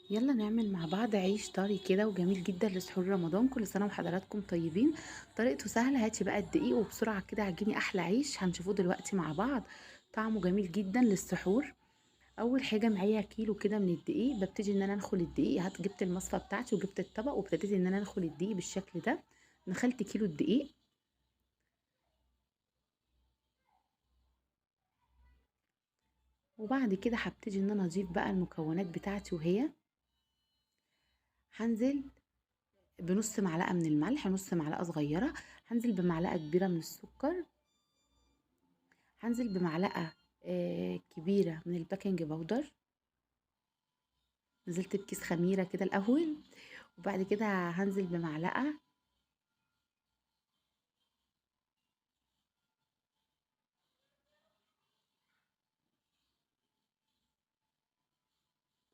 يلا نعمل مع بعض عيش طري كده وجميل جدا لسحور رمضان. كل سنة وحضراتكم طيبين. طريقته سهلة، هاتي بقى الدقيق وبسرعة كده عجيني أحلى عيش هنشوفوه دلوقتي مع بعض. طعمه جميل جدا للسحور. أول حاجة معايا كيلو كده من الدقيق، ببتدي إن أنا أنخل الدقيق. جبت المصفى بتاعتي وجبت الطبق وابتديت إن أنا أنخل الدقيق بالشكل ده. نخلت كيلو الدقيق، وبعد كده هبتدي إن أنا أضيف بقى المكونات بتاعتي، وهي هنزل بنص معلقة من الملح، نص معلقة صغيرة. هنزل بمعلقة كبيرة من السكر. هنزل بمعلقة كبيرة من الباكنج باودر. نزلت بكيس خميرة كده الأول، وبعد كده هنزل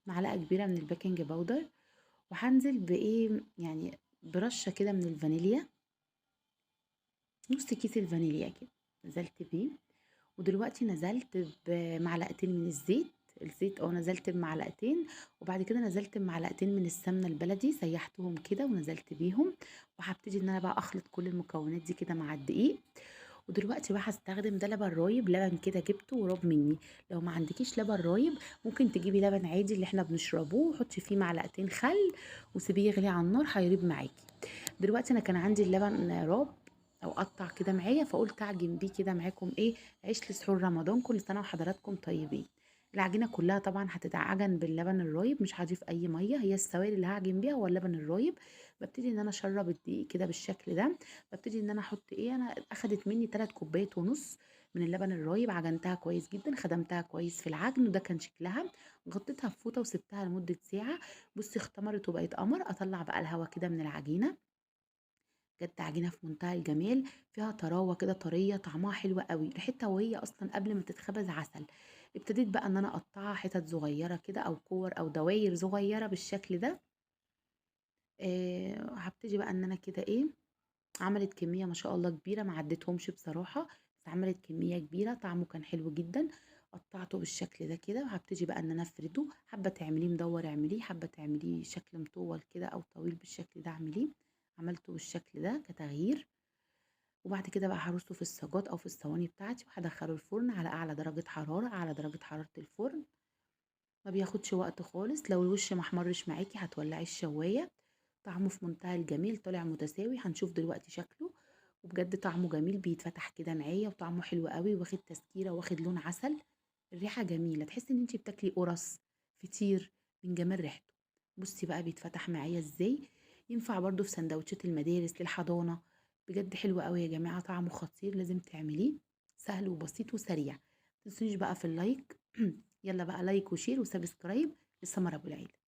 معلقة كبيرة من الباكنج باودر. وهنزل بإيه يعني برشة كده من الفانيليا، نص كيس الفانيليا كده نزلت بيه. ودلوقتي نزلت بمعلقتين من الزيت نزلت بمعلقتين. وبعد كده نزلت بمعلقتين من السمنه البلدي، سيحتهم كده ونزلت بيهم. وهبتدي ان انا بقى اخلط كل المكونات دي كده مع الدقيق. ودلوقتي بقى هستخدم ده لبن رايب، لبن كده جبته وراب مني. لو ما عندكيش لبن رايب ممكن تجيبي لبن عادي اللي احنا بنشربوه، وحطي فيه معلقتين خل وسيبيه يغلي على النار هيريب معاكي. دلوقتي انا كان عندي اللبن راب او قطع كده معايا، فقلت اعجن بيه كده معاكم ايه عيش لسحور رمضان. كل سنه وحضراتكم طيبين. العجينه كلها طبعا هتتعجن باللبن الرايب، مش هضيف اي ميه، هي السوائل اللي هعجن بيها هو اللبن الرايب. ببتدي ان انا اشرب الدقيق كده بالشكل ده. ببتدي ان انا احط انا اخدت مني 3 كوبايات ونص من اللبن الرايب. عجنتها كويس جدا، خدمتها كويس في العجن، وده كان شكلها. غطيتها في فوطه وسبتها لمده ساعه. بصي اختمرت وبقت قمر. اطلع بقى الهواء كده من العجينه. بجد عجينة في منتهى الجمال، فيها طراوة كده طرية، طعمها حلو قوي، ريحتها وهي اصلا قبل ما تتخبز عسل. ابتديت بقى ان انا اقطعها حتت صغيرة كده او كور او دواير صغيرة بالشكل ده. هبتدي بقى ان انا كده عملت كمية ما شاء الله كبيرة، ما عدتهمش بصراحة، بس عملت كمية كبيرة، طعمه كان حلو جدا. قطعته بالشكل ده كده، وهبتدي بقى ان انا افرده. حابة تعمليه مدور اعمليه، حابة تعمليه شكل مطول كده او طويل بالشكل ده اعمليه. عملته بالشكل ده كتغيير. وبعد كده بقى هرصه في الصاجات او في الصواني بتاعتي، وهدخله الفرن على اعلى درجة حرارة، على درجة حرارة الفرن. ما بياخدش وقت خالص. لو الوش ما احمرش معاكي هتولعي الشواية. طعمه في منتهى الجميل، طالع متساوي، هنشوف دلوقتي شكله. وبجد طعمه جميل، بيتفتح كده معايا، وطعمه حلو قوي، واخد تسكيرة واخد لون عسل. الريحة جميلة، تحسي ان انتي بتاكلي قرص فطير من جمال ريحته. بصي بقى بيتفتح معايا ازاي. ينفع برضو في سندوتشات المدارس للحضانة. بجد حلو قوي يا جماعة، طعمه خطير، لازم تعمليه. سهل وبسيط وسريع. متنسونيش بقى في اللايك. يلا بقى لايك وشير وسبسكرايب لسمر ابو العيلة.